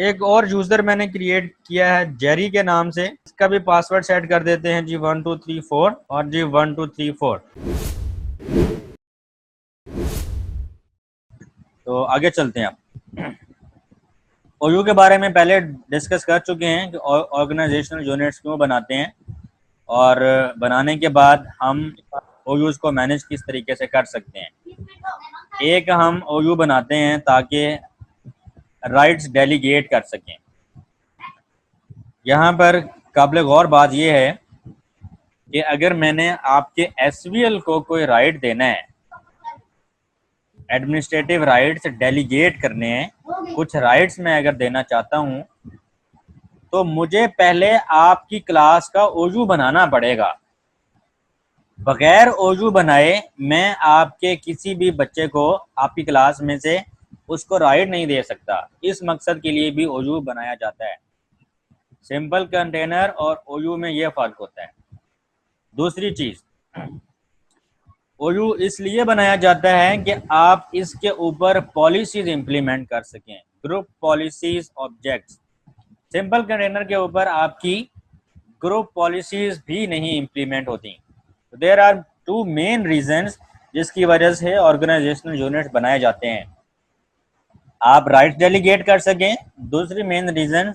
एक और यूजर मैंने क्रिएट किया है जेरी के नाम से, इसका भी पासवर्ड सेट कर देते हैं जी 1234 और जी 1234। तो आगे चलते हैं। आप ओयू के बारे में पहले डिस्कस कर चुके हैं कि ऑर्गेनाइजेशनल यूनिट्स क्यों बनाते हैं, और बनाने के बाद हम ओयूज को मैनेज किस तरीके से कर सकते हैं। एक हम ओयू बनाते हैं ताकि राइट्स डेलीगेट कर सकें। यहाँ पर काबिल गौर बात यह है कि अगर मैंने आपके एसवीएल को कोई राइट देना है, एडमिनिस्ट्रेटिव राइट्स डेलीगेट करने हैं, कुछ राइट्स मैं अगर देना चाहता हूँ, तो मुझे पहले आपकी क्लास का ओयू बनाना पड़ेगा। बगैर ओयू बनाए मैं आपके किसी भी बच्चे को आपकी क्लास में से उसको राइट नहीं दे सकता। इस मकसद के लिए भी ओयू बनाया जाता है। सिंपल कंटेनर और ओयू में यह फ़र्क होता है। दूसरी चीज़, ओयू इसलिए बनाया जाता है कि आप इसके ऊपर पॉलिसीज इंप्लीमेंट कर सकें, group policies, objects. Simple container के ऊपर आपकी ग्रुप पॉलिसीज भी नहीं इंप्लीमेंट होती। There are two main reasons जिसकी वजह से ऑर्गेनाइजेशनल यूनिट्स बनाए जाते हैं। आप राइट डेलीगेट कर सकें। दूसरी मेन रीजन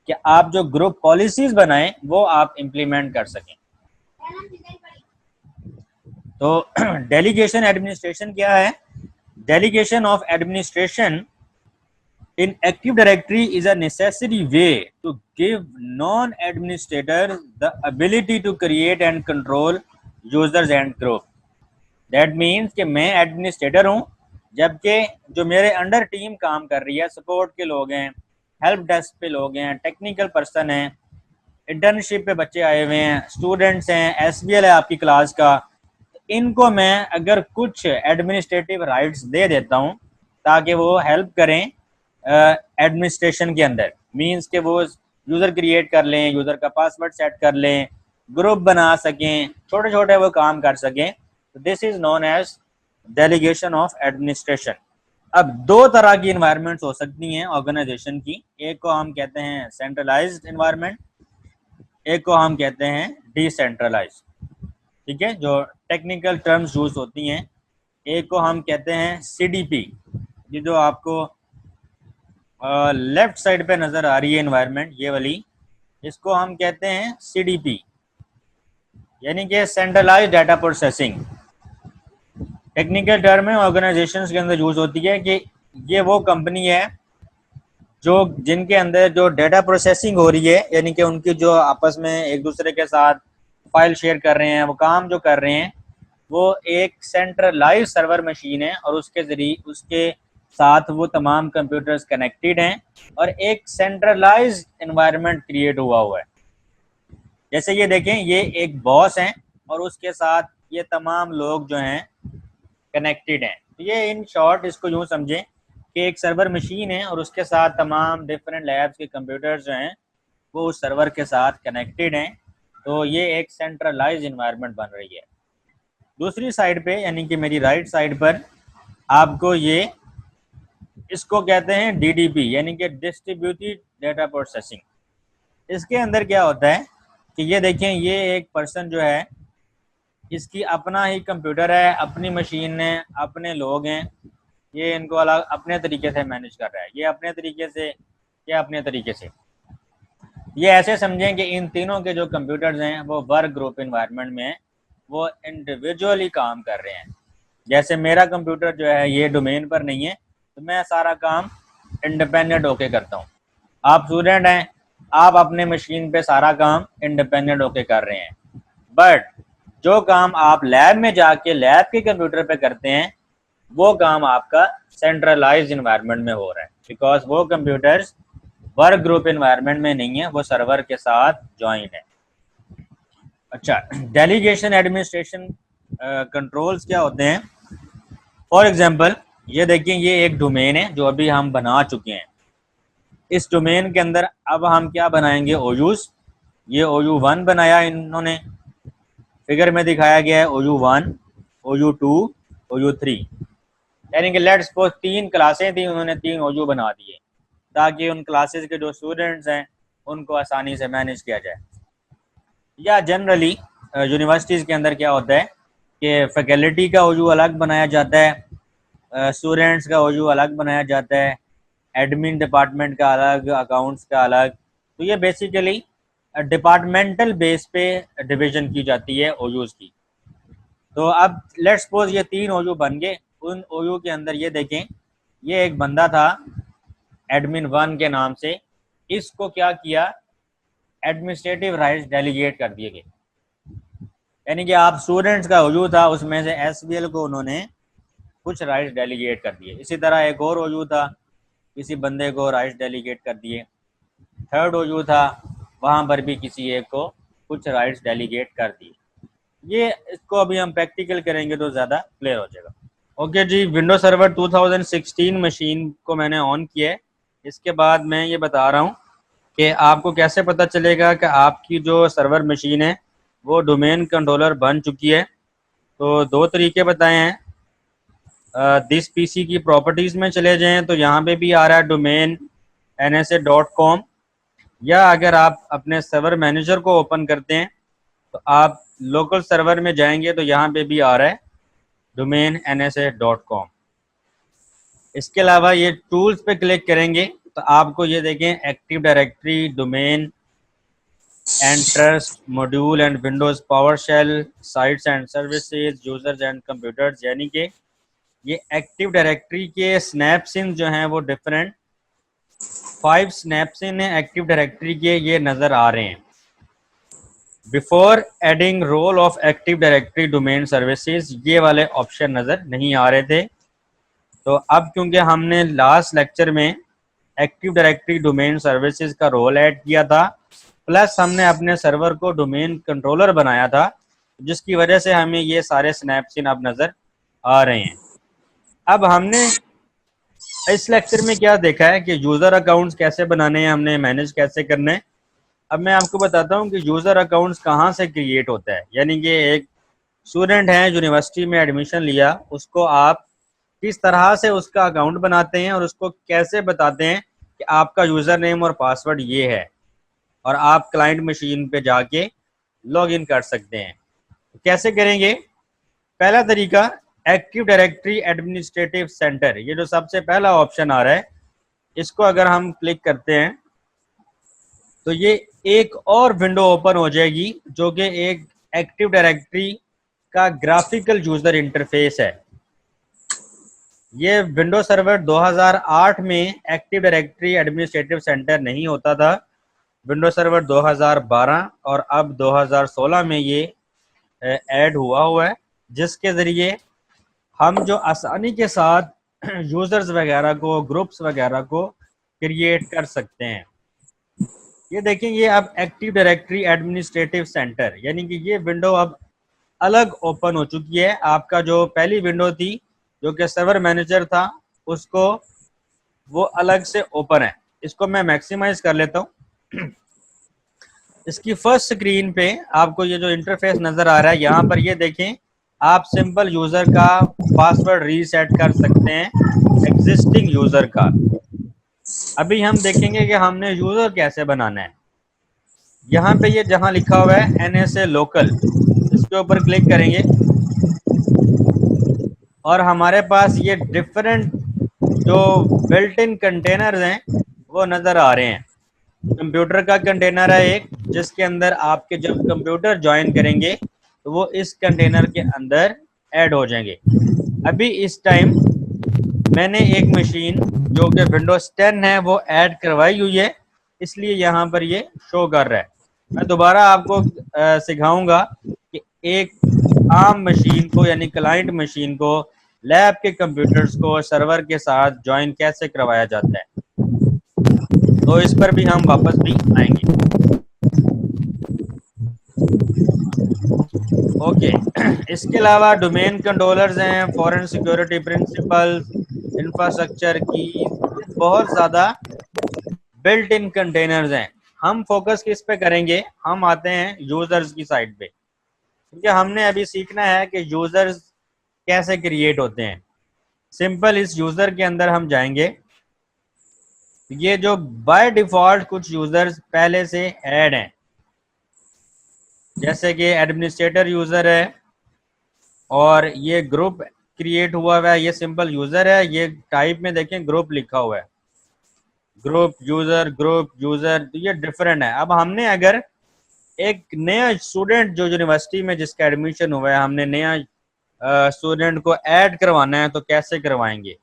कि आप जो ग्रुप पॉलिसीज बनाएं वो आप इंप्लीमेंट कर सकें। तो डेलीगेशन एडमिनिस्ट्रेशन क्या है? Delegation of administration in Active Directory is a necessary way to give non-administrator the ability to create and control users and group. That means कि मैं एडमिनिस्ट्रेटर हूँ, जबकि जो मेरे अंडर टीम काम कर रही है, सपोर्ट के लोग हैं, हेल्प डेस्क पे लोग हैं, टेक्निकल पर्सन हैं, इंटर्नशिप पे बच्चे आए हुए हैं, स्टूडेंट्स हैं, एसबीएल है आपकी क्लास का, इनको मैं अगर कुछ एडमिनिस्ट्रेटिव राइट्स दे देता हूँ ताकि वो हेल्प करें एडमिनिस्ट्रेशन के अंदर, मींस के वो यूज़र क्रिएट कर लें, यूज़र का पासवर्ड सेट कर लें, ग्रुप बना सकें, छोटे छोटे वो काम कर सकें। तो this is known as delegation of administration. अब दो तरह की इन्वायरमेंट्स हो सकती हैं ऑर्गेनाइजेशन की। एक को हम कहते हैं सेंट्रलाइज्ड इन्वायरमेंट, एक को हम कहते हैं डिसेंट्रलाइज्ड। ठीक है, जो टेक्निकल टर्म्स यूज होती हैं। एक को हम कहते हैं सीडीपी, ये जो आपको लेफ्ट साइड पे नज़र आ रही है इन्वायरमेंट, ये वाली, इसको हम कहते हैं सीडीपी, यानी कि centralised data processing. Technical term है, ऑर्गेनाइजेशंस के अंदर यूज होती है कि ये वो कंपनी है जो जिनके अंदर जो डाटा प्रोसेसिंग हो रही है, यानी कि उनकी जो आपस में एक दूसरे के साथ फाइल शेयर कर रहे हैं, वो काम जो कर रहे हैं, वो एक सेंट्रलाइज सर्वर मशीन है और उसके जरिए उसके साथ वो तमाम कंप्यूटर्स कनेक्टेड हैं और एक सेंट्रलाइज एनवायरनमेंट क्रिएट हुआ है। जैसे ये देखें, ये एक बॉस हैं और उसके साथ ये तमाम लोग जो हैं कनेक्टेड हैं। तो ये इन शॉर्ट इसको यूँ समझें कि एक सर्वर मशीन है और उसके साथ तमाम डिफरेंट लैब्स के कंप्यूटर्स जो हैं वो उस सर्वर के साथ कनेक्टेड हैं। तो ये एक सेंट्रलाइज इन्वायरमेंट बन रही है। दूसरी साइड पे, यानी कि मेरी राइट साइड पर, आपको ये इसको कहते हैं डीडीपी, यानी कि डिस्ट्रीब्यूटेड डाटा प्रोसेसिंग। इसके अंदर क्या होता है कि ये देखें, ये एक पर्सन जो है, इसकी अपना ही कंप्यूटर है, अपनी मशीन है, अपने लोग हैं, ये इनको अलग अपने तरीके से मैनेज कर रहा है। ये अपने तरीके से, या अपने तरीके से, ये ऐसे समझें कि इन तीनों के जो कंप्यूटर्स हैं वो वर्क ग्रुप इन्वायरमेंट में है, वो इंडिविजुअली काम कर रहे हैं। जैसे मेरा कंप्यूटर जो है ये डोमेन पर नहीं है, तो मैं सारा काम इंडिपेंडेंट होके करता हूँ। आप स्टूडेंट हैं, आप अपने मशीन पे सारा काम इंडिपेंडेंट होके कर रहे हैं, बट जो काम आप लैब में जाके लैब के कंप्यूटर पे करते हैं वो काम आपका सेंट्रलाइज इन्वायरमेंट में हो रहा है, बिकॉज वो कंप्यूटर्स वर्क ग्रुप इन्वायरमेंट में नहीं है, वो सर्वर के साथ ज्वाइन है। अच्छा, डेलीगेशन एडमिनिस्ट्रेशन कंट्रोल्स क्या होते हैं? फॉर एग्जांपल, ये देखिए, ये एक डोमेन है जो अभी हम बना चुके हैं। इस डोमेन के अंदर अब हम क्या बनाएंगे? ओयूज। ये OU1 बनाया इन्होंने, फिगर में दिखाया गया है OU1, OU2, OU3, यानी कि लेट्स सपोज 3 क्लासें थी, उन्होंने 3 OU बना दिए। ताकि उन क्लासेस के जो स्टूडेंट्स हैं उनको आसानी से मैनेज किया जाए। या जनरली यूनिवर्सिटीज़ के अंदर क्या होता है कि फैकल्टी का वजू अलग बनाया जाता है, स्टूडेंट्स का वजू अलग बनाया जाता है, एडमिन डिपार्टमेंट का अलग, अकाउंट्स का अलग। तो ये बेसिकली डिपार्टमेंटल बेस पे डिवीज़न की जाती है ओयूज़ की। तो अब लेट्स सपोज ये 3 ओयू बन गए। उन ओयू के अंदर ये देखें, ये एक बंदा था एडमिन 1 के नाम से, इसको क्या किया, एडमिनिस्ट्रेटिव राइट्स डेलीगेट कर दिए गए। यानी कि आप स्टूडेंट्स का ओयू था, उसमें से एसबीएल को उन्होंने कुछ राइट्स डेलीगेट कर दिए। इसी तरह एक और ओयू था, किसी बंदे को राइट्स डेलीगेट कर दिए। थर्ड ओयू था, वहाँ पर भी किसी एक को कुछ राइट्स डेलीगेट कर दिए। ये इसको अभी हम प्रैक्टिकल करेंगे तो ज़्यादा क्लियर हो जाएगा। ओके जी, विंडो सर्वर 2016 मशीन को मैंने ऑन किया है। इसके बाद मैं ये बता रहा हूँ कि आपको कैसे पता चलेगा कि आपकी जो सर्वर मशीन है वो डोमेन कंट्रोलर बन चुकी है। तो 2 तरीके बताए हैं। दिस पीसी की प्रॉपर्टीज़ में चले जाएं तो यहाँ पे भी आ रहा है डोमेन nsa.com, या अगर आप अपने सर्वर मैनेजर को ओपन करते हैं तो आप लोकल सर्वर में जाएंगे तो यहाँ पे भी आ रहा है डोमेन nsa.com। इसके अलावा ये टूल्स पे क्लिक करेंगे तो आपको ये देखें active directory, domain and trust, module and Windows PowerShell, sites and services, users and computers. यानी कि ये एक्टिव डायरेक्टरी के स्नैप्स जो हैं वो डिफरेंट 5 स्नैप्स हैं एक्टिव डायरेक्टरी के, ये नज़र आ रहे हैं। Before adding role of active directory domain services, ये वाले ऑप्शन नज़र नहीं आ रहे थे। तो अब क्योंकि हमने लास्ट लेक्चर में एक्टिव डायरेक्टरी डोमेन सर्विसेज का रोल ऐड किया था, प्लस हमने अपने सर्वर को डोमेन कंट्रोलर बनाया था, जिसकी वजह से हमें ये सारे स्नैप्स अब नज़र आ रहे हैं। अब हमने इस लेक्चर में क्या देखा है कि यूज़र अकाउंट्स कैसे बनाने हैं, हमने मैनेज कैसे करने हैं। अब मैं आपको बताता हूँ कि यूज़र अकाउंट्स कहाँ से क्रिएट होता है। यानी कि एक स्टूडेंट है, यूनिवर्सिटी में एडमिशन लिया, उसको आप किस तरह से उसका अकाउंट बनाते हैं और उसको कैसे बताते हैं कि आपका यूज़र नेम और पासवर्ड ये है और आप क्लाइंट मशीन पे जाके लॉग इन कर सकते हैं। कैसे करेंगे? पहला तरीका, एक्टिव डायरेक्टरी एडमिनिस्ट्रेटिव सेंटर, ये जो सबसे पहला ऑप्शन आ रहा है, इसको अगर हम क्लिक करते हैं तो ये एक और विंडो ओपन हो जाएगी जो कि एक एक्टिव डायरेक्टरी का ग्राफिकल यूजर इंटरफेस है। ये विंडो सर्वर 2008 में एक्टिव डायरेक्टरी एडमिनिस्ट्रेटिव सेंटर नहीं होता था, विंडो सर्वर 2012 और अब 2016 में ये ऐड हुआ है, जिसके ज़रिए हम जो आसानी के साथ यूज़र्स वगैरह को, ग्रुप्स वगैरह को क्रिएट कर सकते हैं। ये देखें, ये अब एक्टिव डायरेक्टरी एडमिनिस्ट्रेटिव सेंटर, यानी कि ये विंडो अब अलग ओपन हो चुकी है। आपका जो पहली विंडो थी जो कि सर्वर मैनेजर था, उसको वो अलग से ओपन है। इसको मैं मैक्सिमाइज कर लेता हूँ। इसकी फर्स्ट स्क्रीन पे आपको ये जो इंटरफेस नज़र आ रहा है, यहाँ पर ये देखें, आप सिंपल यूज़र का पासवर्ड रीसेट कर सकते हैं एग्जिस्टिंग यूज़र का। अभी हम देखेंगे कि हमने यूज़र कैसे बनाना है। यहाँ पे ये जहाँ लिखा हुआ है NSA लोकल, इसके ऊपर क्लिक करेंगे और हमारे पास ये डिफरेंट जो बिल्ट इन कंटेनर्स हैं वो नज़र आ रहे हैं। कंप्यूटर का कंटेनर है एक, जिसके अंदर आपके जब कंप्यूटर ज्वाइन करेंगे तो वो इस कंटेनर के अंदर ऐड हो जाएंगे। अभी इस टाइम मैंने एक मशीन जो कि विंडोज 10 है वो ऐड करवाई हुई है, इसलिए यहाँ पर ये शो कर रहा है। मैं दोबारा आपको सिखाऊंगा कि एक आम मशीन को, यानी क्लाइंट मशीन को, लैब के कंप्यूटर्स को सर्वर के साथ ज्वाइन कैसे करवाया जाता है, तो इस पर भी हम वापस भी आएंगे। ओके, इसके अलावा डोमेन कंट्रोलर्स हैं, फॉरेन सिक्योरिटी प्रिंसिपल्स, इंफ्रास्ट्रक्चर की, बहुत ज़्यादा बिल्ट इन कंटेनर्स हैं। हम फोकस किस पे करेंगे? हम आते हैं यूज़र्स की साइड पे, क्योंकि हमने अभी सीखना है कि यूज़र्स कैसे क्रिएट होते हैं। सिंपल इस यूज़र के अंदर हम जाएंगे, ये जो बाय डिफॉल्ट कुछ यूजर्स पहले से ऐड हैं, जैसे कि एडमिनिस्ट्रेटर यूजर है और ये ग्रुप क्रिएट हुआ है, ये सिंपल यूजर है, ये टाइप में देखें ग्रुप लिखा हुआ है, ग्रुप यूजर, तो ये डिफरेंट है। अब हमने अगर एक नया स्टूडेंट जो यूनिवर्सिटी में जिसका एडमिशन हुआ है, हमने नया स्टूडेंट को ऐड करवाना है, तो कैसे करवाएंगे?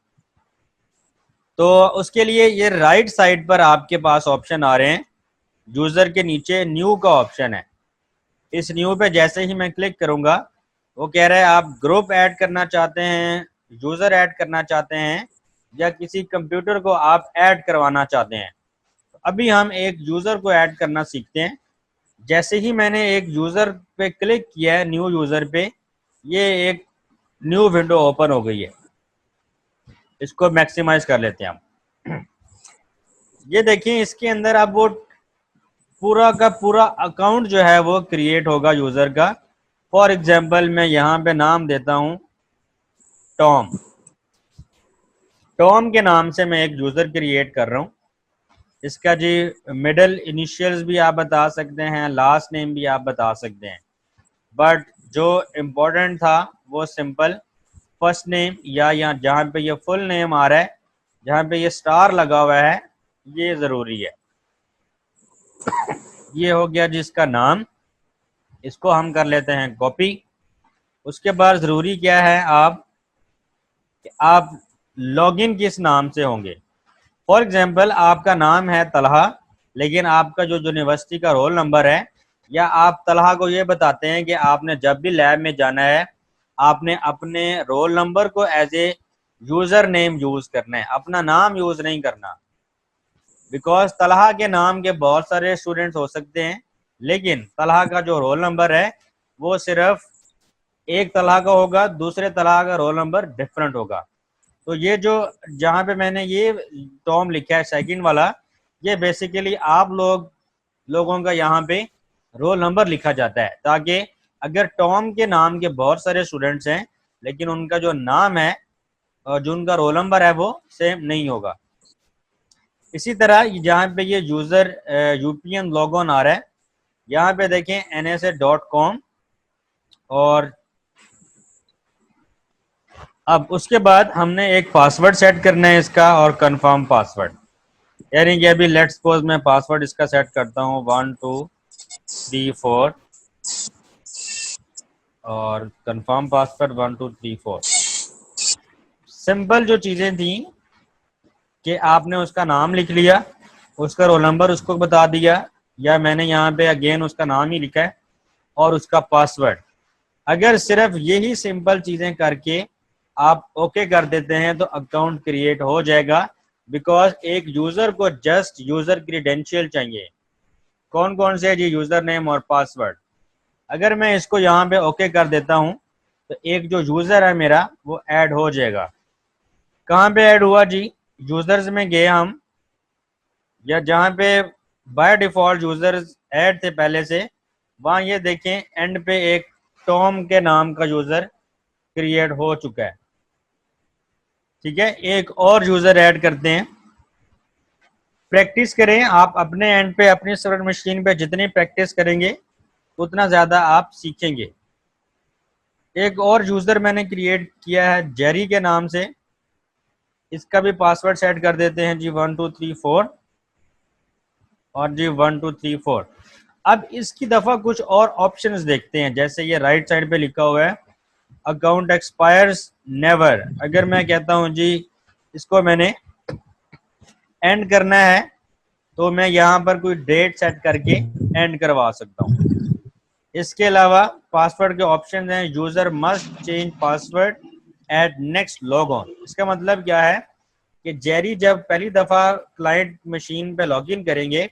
तो उसके लिए ये राइट साइड पर आपके पास ऑप्शन आ रहे हैं, यूजर के नीचे न्यू का ऑप्शन है। इस न्यू पे जैसे ही मैं क्लिक करूंगा, वो कह रहा है आप ग्रुप ऐड करना चाहते हैं, यूजर ऐड करना चाहते हैं, या किसी कंप्यूटर को आप ऐड करवाना चाहते हैं। तो अभी हम एक यूजर को ऐड करना सीखते हैं। जैसे ही मैंने एक यूजर पे क्लिक किया है, न्यू यूजर पे, ये एक न्यू विंडो ओपन हो गई है। इसको मैक्सिमाइज कर लेते हैं हम। ये देखिए, इसके अंदर अब वो पूरा का पूरा अकाउंट जो है वो क्रिएट होगा यूजर का। फॉर एग्जाम्पल मैं यहाँ पे नाम देता हूँ टॉम। टॉम के नाम से मैं एक यूजर क्रिएट कर रहा हूँ। इसका जी मिडिल इनिशियल्स भी आप बता सकते हैं, लास्ट नेम भी आप बता सकते हैं, बट जो इम्पोर्टेंट था वो सिंपल फर्स्ट नेम, या यहाँ जहाँ पे ये फुल नेम आ रहा है, जहाँ पे ये स्टार लगा हुआ है, ये ज़रूरी है। ये हो गया जिसका नाम, इसको हम कर लेते हैं कॉपी। उसके बाद ज़रूरी क्या है, आप लॉगिन किस नाम से होंगे। फॉर एग्जाम्पल आपका नाम है तलहा, लेकिन आपका जो यूनिवर्सिटी का रोल नंबर है, या आप तलहा को ये बताते हैं कि आपने जब भी लैब में जाना है, आपने अपने रोल नंबर को as a username use करना है, अपना नाम यूज़ नहीं करना। बिकॉज तलहा के नाम के बहुत सारे स्टूडेंट्स हो सकते हैं, लेकिन तलहा का जो रोल नंबर है वो सिर्फ एक तलहा का होगा, दूसरे तलहा का रोल नंबर डिफरेंट होगा। तो ये जो जहाँ पे मैंने ये टॉम लिखा है सेकंड वाला, ये बेसिकली आप लोगों का यहाँ पे रोल नंबर लिखा जाता है, ताकि अगर टॉम के नाम के बहुत सारे स्टूडेंट्स हैं लेकिन उनका जो नाम है और जो उनका रोल नंबर है वो सेम नहीं होगा। इसी तरह जहाँ पे ये यूज़र यूपीएन लॉगऑन आ रहा है, यहाँ पे देखें nsa.com, और अब उसके बाद हमने एक पासवर्ड सेट करना है इसका, और कंफर्म पासवर्ड, यानी कि अभी लेट्स सपोज मैं पासवर्ड इसका सेट करता हूँ 1 2 3 4, और कंफर्म पासवर्ड 1 2 3 4। सिंपल जो चीज़ें थी कि आपने उसका नाम लिख लिया, उसका रोल नंबर उसको बता दिया, या मैंने यहाँ पे अगेन उसका नाम ही लिखा है, और उसका पासवर्ड। अगर सिर्फ यही सिंपल चीज़ें करके आप ओके कर देते हैं तो अकाउंट क्रिएट हो जाएगा। बिकॉज एक यूज़र को जस्ट यूज़र क्रीडेंशियल चाहिए। कौन कौन से जी? यूज़र नेम और पासवर्ड। अगर मैं इसको यहाँ पे ओके कर देता हूँ तो एक जो यूज़र है मेरा वो ऐड हो जाएगा। कहाँ पे ऐड हुआ जी? यूज़र्स में गए हम, या जहाँ पे बाय डिफ़ॉल्ट यूज़र्स ऐड थे पहले से, वहाँ ये देखें एंड पे एक टॉम के नाम का यूज़र क्रिएट हो चुका है। ठीक है, एक और यूज़र ऐड करते हैं। प्रैक्टिस करें आप अपने एंड पे, अपनी सर्वर मशीन पे जितनी प्रैक्टिस करेंगे उतना ज़्यादा आप सीखेंगे। एक और यूज़र मैंने क्रिएट किया है जेरी के नाम से, इसका भी पासवर्ड सेट कर देते हैं जी 1 2 3 4, और जी 1 2 3 4। अब इसकी दफ़ा कुछ और ऑप्शंस देखते हैं, जैसे ये राइट साइड पे लिखा हुआ है अकाउंट एक्सपायर्स नेवर। अगर मैं कहता हूँ जी इसको मैंने एंड करना है, तो मैं यहाँ पर कोई डेट सेट करके एंड करवा सकता हूँ। इसके अलावा पासवर्ड के ऑप्शन हैं, user must change password at next log on. इसका मतलब क्या है कि जेरी जब पहली दफ़ा क्लाइंट मशीन पे लॉगिन करेंगे,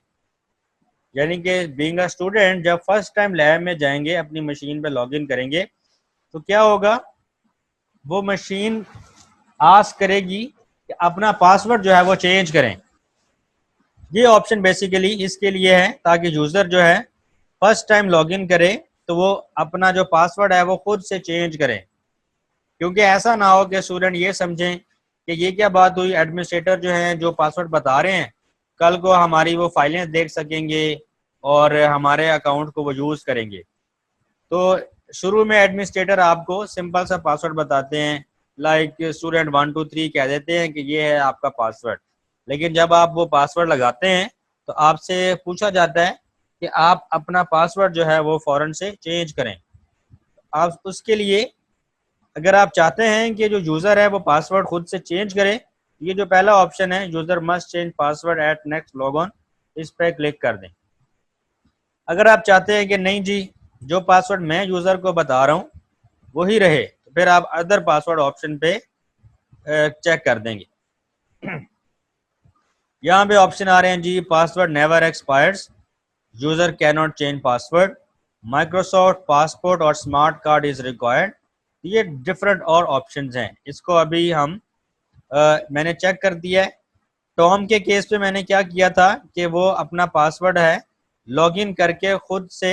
यानी कि बीइंग अ स्टूडेंट जब फर्स्ट टाइम लैब में जाएंगे, अपनी मशीन पे लॉगिन करेंगे, तो क्या होगा, वो मशीन आस्क करेगी कि अपना पासवर्ड जो है वो चेंज करें। ये ऑप्शन बेसिकली इसके लिए है ताकि यूज़र जो है फर्स्ट टाइम लॉगिन करे तो वो अपना जो पासवर्ड है वो खुद से चेंज करें। क्योंकि ऐसा ना हो कि स्टूडेंट ये समझें कि ये क्या बात हुई, एडमिनिस्ट्रेटर जो है जो पासवर्ड बता रहे हैं कल को हमारी वो फाइलें देख सकेंगे और हमारे अकाउंट को वो यूज़ करेंगे। तो शुरू में एडमिनिस्ट्रेटर आपको सिंपल सा पासवर्ड बताते हैं, लाइक स्टूडेंट 123 कह देते हैं कि ये है आपका पासवर्ड। लेकिन जब आप वो पासवर्ड लगाते हैं तो आपसे पूछा जाता है कि आप अपना पासवर्ड जो है वो फ़ौरन से चेंज करें। आप उसके लिए अगर आप चाहते हैं कि जो यूज़र है वो पासवर्ड खुद से चेंज करे, ये जो पहला ऑप्शन है user must change password at next log on, इस पर क्लिक कर दें। अगर आप चाहते हैं कि नहीं जी जो पासवर्ड मैं यूज़र को बता रहा हूँ वही रहे, तो फिर आप अदर पासवर्ड ऑप्शन पे चेक कर देंगे। यहाँ पे ऑप्शन आ रहे हैं जी, password never expires, user can not change password, Microsoft passport और स्मार्ट कार्ड इज़ रिक्वायर्ड। ये डिफरेंट और ऑप्शंस हैं, इसको अभी हम मैंने चेक कर दिया है। टॉम के केस पे मैंने क्या किया था कि वो अपना पासवर्ड है लॉगिन करके खुद से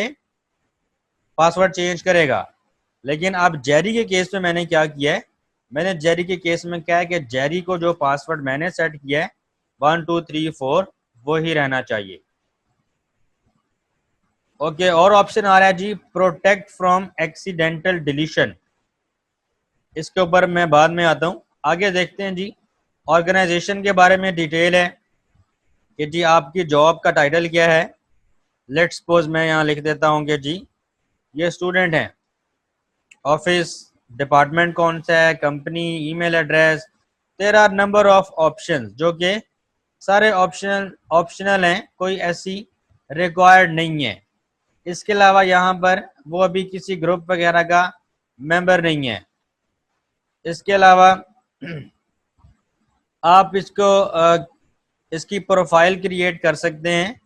पासवर्ड चेंज करेगा। लेकिन अब जेरी के केस में मैंने क्या किया है, मैंने जेरी के केस में क्या है कि जेरी को जो पासवर्ड मैंने सेट किया है 1234 वो ही रहना चाहिए। ओके, और ऑप्शन आ रहा है जी, प्रोटेक्ट फ्रॉम एक्सीडेंटल डिलीशन। इसके ऊपर मैं बाद में आता हूँ। आगे देखते हैं जी, ऑर्गेनाइजेशन के बारे में डिटेल है कि जी आपकी जॉब का टाइटल क्या है। लेट्स सपोज मैं यहाँ लिख देता हूँ कि जी ये स्टूडेंट हैं, ऑफिस डिपार्टमेंट कौन सा है, company, email address. There are number of options जो कि सारे ऑप्शनल हैं, कोई ऐसी रिक्वायर्ड नहीं है। इसके अलावा यहाँ पर वो अभी किसी ग्रुप वगैरह का मेंबर नहीं है। इसके अलावा आप इसकी प्रोफाइल क्रिएट कर सकते हैं।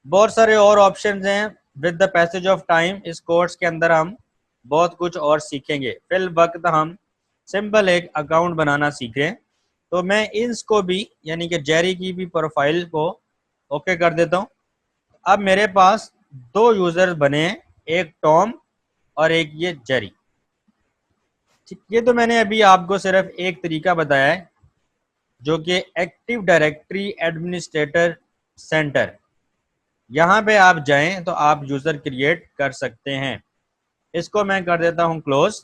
बहुत सारे और ऑप्शंस हैं। With the passage of time इस कोर्स के अंदर हम बहुत कुछ और सीखेंगे। फिल वक्त हम सिंपल एक अकाउंट बनाना सीखें। तो मैं इसको भी यानी कि जेरी की भी प्रोफाइल को ओके कर देता हूँ। अब मेरे पास दो यूज़र्स बने हैं, एक टॉम और एक ये जेरी। ठीक, ये तो मैंने अभी आपको सिर्फ एक तरीका बताया है जो कि एक्टिव डायरेक्टरी एडमिनिस्ट्रेटर सेंटर। यहाँ पे आप जाएं तो आप यूज़र क्रिएट कर सकते हैं। इसको मैं कर देता हूँ क्लोज।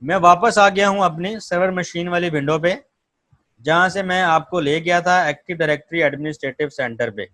मैं वापस आ गया हूँ अपनी सर्वर मशीन वाली विंडो पे, जहाँ से मैं आपको ले गया था एक्टिव डायरेक्टरी एडमिनिस्ट्रेटिव सेंटर पे।